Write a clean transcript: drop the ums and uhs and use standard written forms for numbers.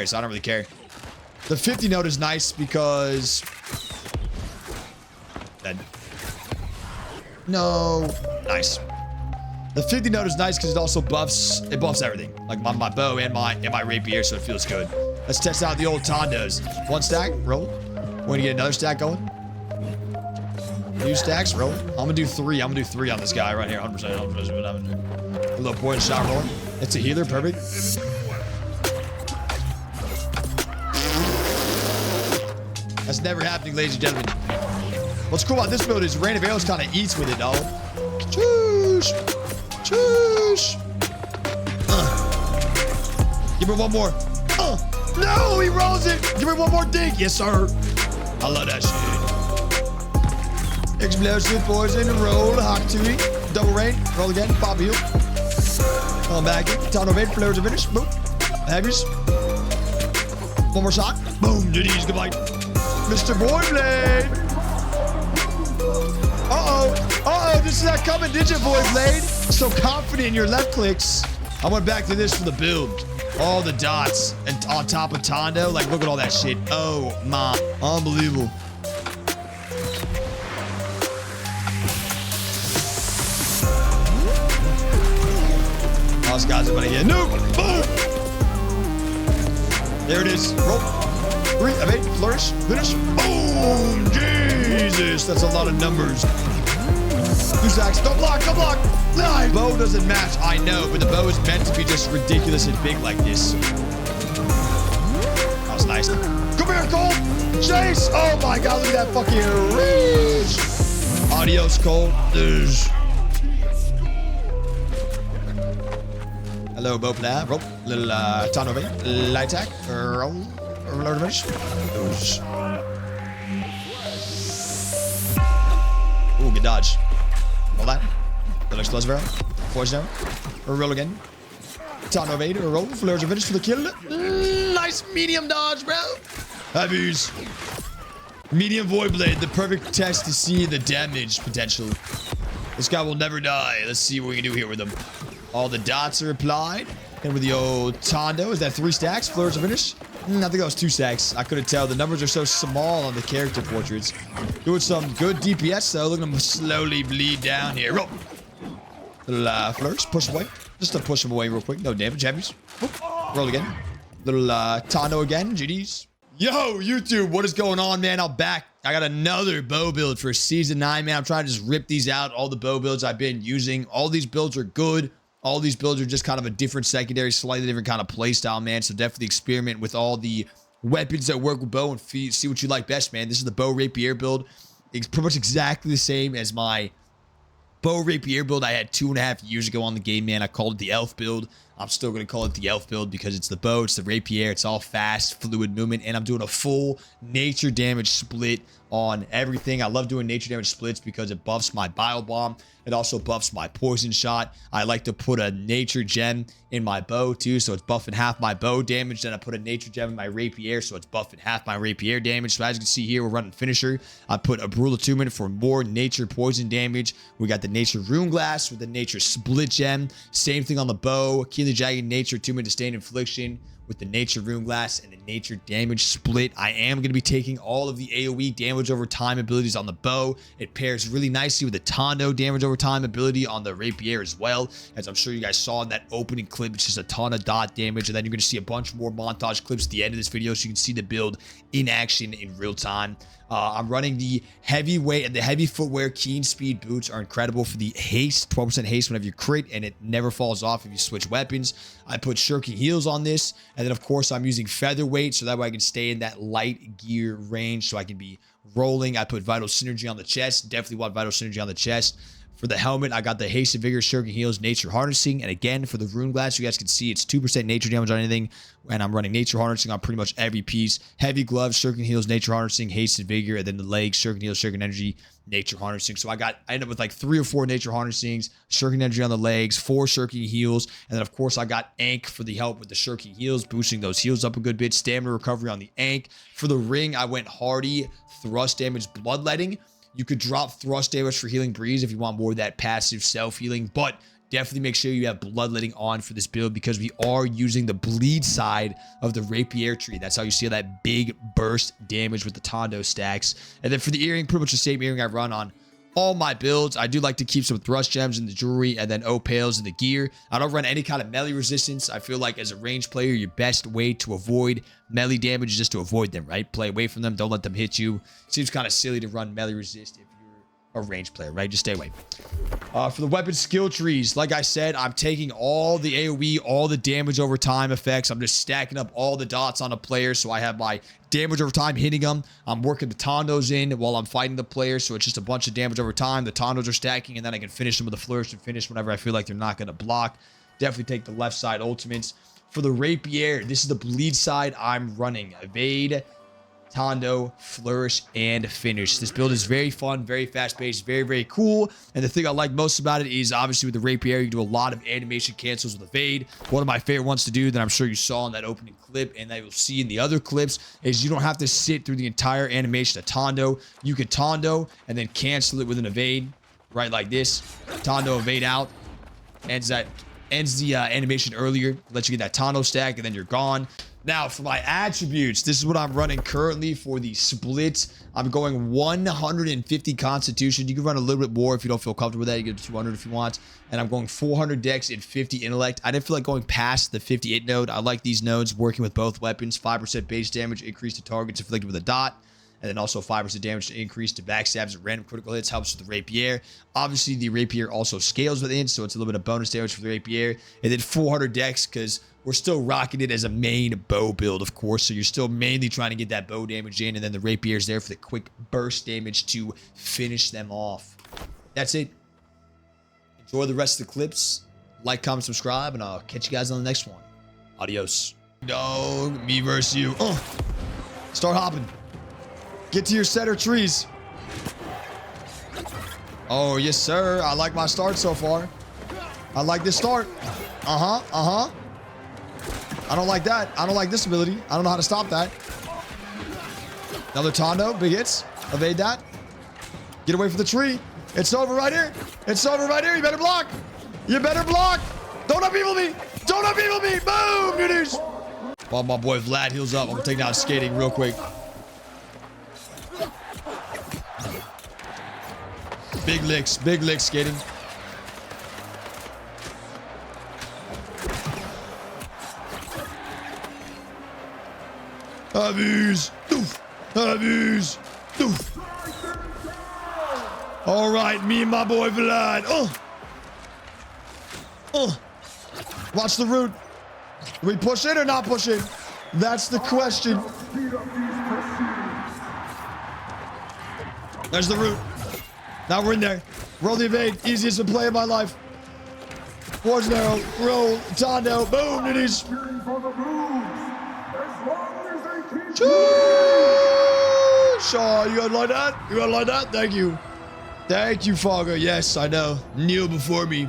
so I don't really care. The 50 note is nice because... Dead. No. Nice. The 50 note is nice because it also buffs everything. Like my bow and my rapier, so it feels good. Let's test out the old Tondos. One stack, roll. We're gonna get another stack going. Two stacks, roll. I'm gonna do three. I'm gonna do three on this guy right here. 100%. A little point shot roll. It's a healer, perfect. That's never happening, ladies and gentlemen. What's cool about this build is Rain of Arrows kind of eats with it, dog. Choosh. Choosh. Give me one more. No, he rolls it. Give me one more dink. Yes, sir. I love that shit. Explosive, poison, roll, hawk to me. Double rain, roll again, pop heal. Come back in. Town of 8, flares of finish. Boom. Heavies. One more shot. Boom. GG's, goodbye. Mr. Voidblade. Uh-oh, this is not coming, did you, Voidblade? So confident in your left clicks. I went back to this for the build. All the dots and on top of Tondo. Like, look at all that shit. Oh, my. Unbelievable. Those guys are gonna get nuke. Boom. There it is. Roll. 3 of 8. Flourish. Finish. Boom. Jesus. That's a lot of numbers. 2 stacks. Don't block. Don't block. Nice. Bow doesn't match. I know, but the bow is meant to be just ridiculous and big like this. That was nice. Come here, Cole. Chase. Oh my God. Look at that fucking reach. Adios, Cole. Hello, bow play. Roll. Little ton of it. Light attack. Roll. Roll finish. Ooh, good dodge. Roll that. Little explosive arrow. Poison arrow. Roll again. Ton of 8. Roll. Flares of finish for the kill. Nice medium dodge, bro. Heavies. Medium void blade. The perfect test to see the damage potential. This guy will never die. Let's see what we can do here with him. All the dots are applied. And with the old Tondo, is that 3 stacks? Flares of finish? I think that was 2 stacks. I couldn't tell. The numbers are so small on the character portraits. Doing some good DPS though. Look at him slowly bleed down here. Roll. Little flourish. Push away. Just to push him away real quick. No damage. Heavies. Roll again. Little Tondo again. GDs. Yo, YouTube. What is going on, man? I'm back. I got another bow build for season 9, man. I'm trying to just rip these out. All the bow builds I've been using. All these builds are good. All these builds are just kind of a different secondary, slightly different kind of playstyle, man. So definitely experiment with all the weapons that work with bow and see what you like best, man. This is the bow rapier build. It's pretty much exactly the same as my bow rapier build I had 2.5 years ago on the game, man. I called it the elf build. I'm still going to call it the elf build because it's the bow, it's the rapier, it's all fast, fluid movement, and I'm doing a full nature damage split on everything. I love doing nature damage splits because it buffs my bio bomb. It also buffs my poison shot. I like to put a nature gem in my bow too, so it's buffing half my bow damage. Then I put a nature gem in my rapier, so it's buffing half my rapier damage. So as you can see here, we're running finisher. I put a Brule Attunement for more nature poison damage. We got the nature rune glass with the nature split gem. Same thing on the bow. Keenly jagged nature attunement to sustain infliction with the nature rune glass and the nature damage split. I am going to be taking all of the AoE damage over time abilities on the bow. It pairs really nicely with the Tondo damage over time ability on the rapier as well, as I'm sure you guys saw in that opening clip. It's just a ton of dot damage, and then you're going to see a bunch more montage clips at the end of this video so you can see the build in action in real time. I'm running the heavyweight and the heavy footwear. Keen speed boots are incredible for the haste, 12% haste whenever you crit, and it never falls off if you switch weapons. I put shirking heels on this, and then of course I'm using featherweight so that way I can stay in that light gear range so I can be rolling. I put vital synergy on the chest. Definitely want vital synergy on the chest. For the helmet, I got the Haste and Vigor, Shirking Heels, Nature Harnessing. And again, for the Rune Glass, you guys can see it's 2% nature damage on anything. And I'm running Nature Harnessing on pretty much every piece. Heavy Gloves, Shirking Heels, Nature Harnessing, Haste and Vigor. And then the legs, Shirking Heels, Shirking Energy, Nature Harnessing. So I ended up with like 3 or 4 Nature Harnessings, Shirking Energy on the legs, 4 Shirking Heels. And then, of course, I got Ankh for the help with the Shirking Heels, boosting those heals up a good bit. Stamina recovery on the Ankh. For the ring, I went Hardy, Thrust Damage, Bloodletting. You could drop thrust damage for Healing Breeze if you want more of that passive self-healing, but definitely make sure you have bloodletting on for this build because we are using the bleed side of the rapier tree. That's how you see that big burst damage with the Tondo stacks. And then for the earring, pretty much the same earring I run on all my builds. I do like to keep some thrust gems in the jewelry and then opales in the gear. I don't run any kind of melee resistance. I feel like as a range player, your best way to avoid melee damage is just to avoid them, right? Play away from them. Don't let them hit you. Seems kind of silly to run melee resist if you're a range player, right? Just stay away. For the weapon skill trees, like I said, I'm taking all the AoE, all the damage over time effects. I'm just stacking up all the dots on a player. So I have my damage over time hitting them. I'm working the Tondos in while I'm fighting the player. So it's just a bunch of damage over time. The Tondos are stacking and then I can finish them with a flourish and finish whenever I feel like they're not going to block. Definitely take the left side ultimates. For the rapier, this is the bleed side I'm running. Evade, Tondo, flourish, and finish. This build is very fun, very fast-paced, very, very cool. And the thing I like most about it is obviously with the rapier, you can do a lot of animation cancels with evade. One of my favorite ones to do that I'm sure you saw in that opening clip and that you'll see in the other clips is you don't have to sit through the entire animation of Tondo. You can Tondo and then cancel it with an evade, right? Like this. Tondo, evade out. Ends the animation earlier. Lets you get that Tondo stack and then you're gone. Now, for my attributes, this is what I'm running currently for the split. I'm going 150 Constitution. You can run a little bit more if you don't feel comfortable with that. You can do 200 if you want. And I'm going 400 Dex and 50 Intellect. I didn't feel like going past the 58 node. I like these nodes working with both weapons. 5% base damage increase to targets inflicted with a dot. And then also 5% damage to increase to backstabs and random critical hits helps with the rapier. Obviously, the rapier also scales within, so it's a little bit of bonus damage for the rapier. And then 400 Dex because we're still rocking it as a main bow build, of course. So you're still mainly trying to get that bow damage in. And then the rapier is there for the quick burst damage to finish them off. That's it. Enjoy the rest of the clips. Like, comment, subscribe, and I'll catch you guys on the next one. Adios. No, me versus you. Start hopping. Get to your center trees. Oh, yes, sir. I like my start so far. I like this start. I don't like that. I don't like this ability. I don't know how to stop that. Another Tondo. Big hits. Evade that. Get away from the tree. It's over right here. It's over right here. You better block. You better block. Don't upheaval me. Don't upheaval me. Boom, dudes. While my boy Vlad heals up, I'm going to take down skating real quick. Big licks skating. Abuse. Abuse. All right, me and my boy Vlad. Watch the root. Do we push it or not push it? That's the question. There's the root. Now we're in there. Roll the evade. Easiest play of my life. Forge arrow. Roll. Tondo. Boom. It is. Shaw, you gonna like that? You gonna like that? Thank you. Thank you, Fogger. Yes, I know. Kneel before me.